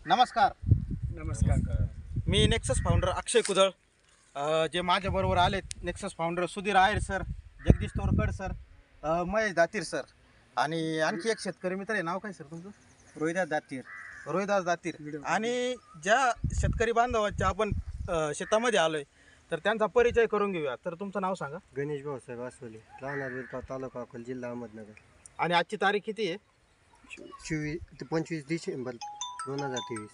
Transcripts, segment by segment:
नमस्कार. नमस्कार. मी nexus founder अक्षय कुदळ. जे माझ्याबरोबर आले nexus founder Sudhir Aher sir, Jagdish Torkad sir, Mahesh Datir sir आणि आणखी एक शेतकरी मित्र आहे. नाव काय सर तुमचं? रोहिदास दातीर. रोहिदास दातीर. आणि ज्या शेतकरी बांधवाच्या आपण शेतामध्ये आलोय तर त्यांचा परिचय करून घेऊया. तर तुमचं नाव सांगा. गणेश भाऊसाहेब आसोले, राहणार विरगाव, तालुका अकोला, जिल्हा अहमदनगर. आणि आजची तारीख किती आहे? 25 डिसेंबर 2023.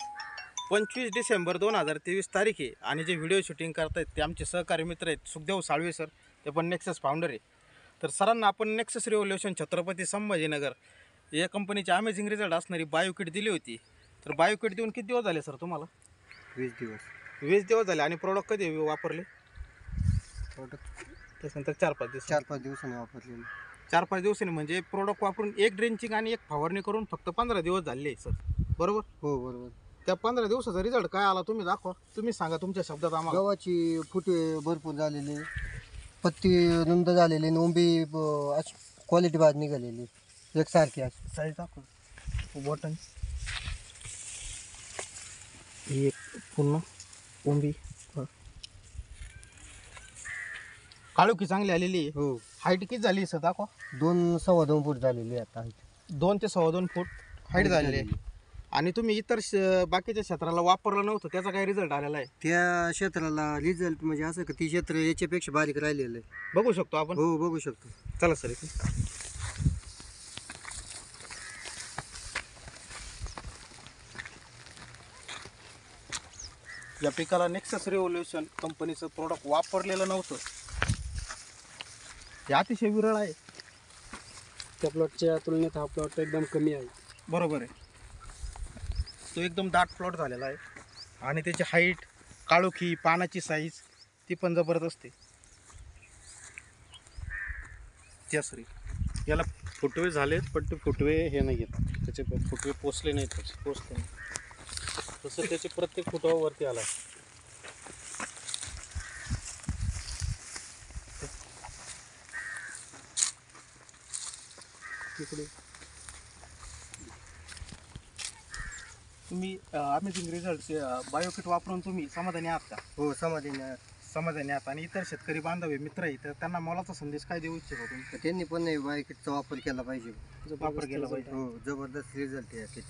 25 डिसेंबर 2023 तारीख आहे. आणि जे व्हिडिओ शूटिंग करतायत ते आमचे सहकारी मित्र आहेत सुखदेव साळवे सर, ते पण नेक्सस फाउंडर आहे. तर सरांना आपण नेक्सस रिव्होल्युशन छत्रपती संभाजीनगर या कंपनीची अमेझिंग रिझल्ट असणारी बायोकिट दिली होती. तर बायोकिट देऊन किती दिवस झाले सर तुम्हाला? 20 दिवस. 20 दिवस झाले. आणि प्रोडक्ट कधी वापरले? प्रोडक्ट त्याच्यानंतर 4-5 दिवस. 4-5 दिवसांनी वापरलेले. 4-5 दिवसांनी म्हणजे प्रोडक्ट वापरून एक ड्रेंचिंग आणि एक फवारणी करून फक्त 15 दिवस झाले सर, बरोबर? हो बरोबर. त्या 15 दिवसाचा रिझल्ट काय आला तुम्ही दाखवा. तुम्ही सांगा तुमच्या शब्दात आम्हाला. गव्हाची फुटवे भरपूर झालेले, पत्ती रुंद झालेली, नोंबी क्वालिटी बाद निघालेली एकसारखी. अशी साईज दाखव बॉटन. ही एक पूर्ण कोंबी काळुकी चांगली आलेली आहे. हो. हाईट किती झाली सर दाखवा. 2-2.25 फूट झालेली आता. 2 ते 2.25 फूट हाईट झालेली आहे. आणि तुम्ही इतर बाकीच्या क्षेत्राला वापरलं नव्हतं, त्याचा काय रिझल्ट आलेला आहे? त्या क्षेत्राला रिझल्ट म्हणजे असं की ती क्षेत्र याच्यापेक्षा बारीक राहिलेलं आहे. बघू शकतो आपण. हो बघू शकतो. चला सर इथे. या पिकाला नेक्सस रिव्होल्युशन कंपनीचं प्रोडक्ट वापरलेलं नव्हतं. हे अतिशय विरळ आहे. त्या प्लॉटच्या तुलनेत हा प्लॉट एकदम कमी आहे. बरोबर आहे. तो एकदम दाट प्लॉट झालेला आहे. आणि त्याची हाईट, काळोखी, पानाची साईज ती पण जबरदस्त आहे. त्या सरी याला फुटवे झालेत, पण ते फुटवे हे नाही आहेत, त्याचे फुटवे पोचले नाहीत. पोचले नाही तसं त्याचे प्रत्येक फुटवा वरती आला. तिकडे तुम्ही अमेझिंग रिझल्ट बायोकिट वापरून तुम्ही समाधानी आहात का? हो समाधानी. समाधानी आहात. आणि इतर शेतकरी बांधव मित्र आहे तर त्यांना मोलाचा संदेश काय देऊ इच्छितो तुम्ही? त्यांनी पण बायोकिटचा वापर केला पाहिजे. वापर केला पाहिजे. हो जबरदस्त रिझल्ट आहे.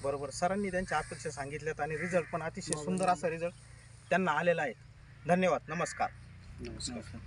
बरोबर. सरांनी त्यांच्या अपेक्षा सांगितल्यात आणि रिझल्ट पण अतिशय सुंदर असा रिझल्ट त्यांना आलेला आहे. धन्यवाद. नमस्कार. नमस्कार.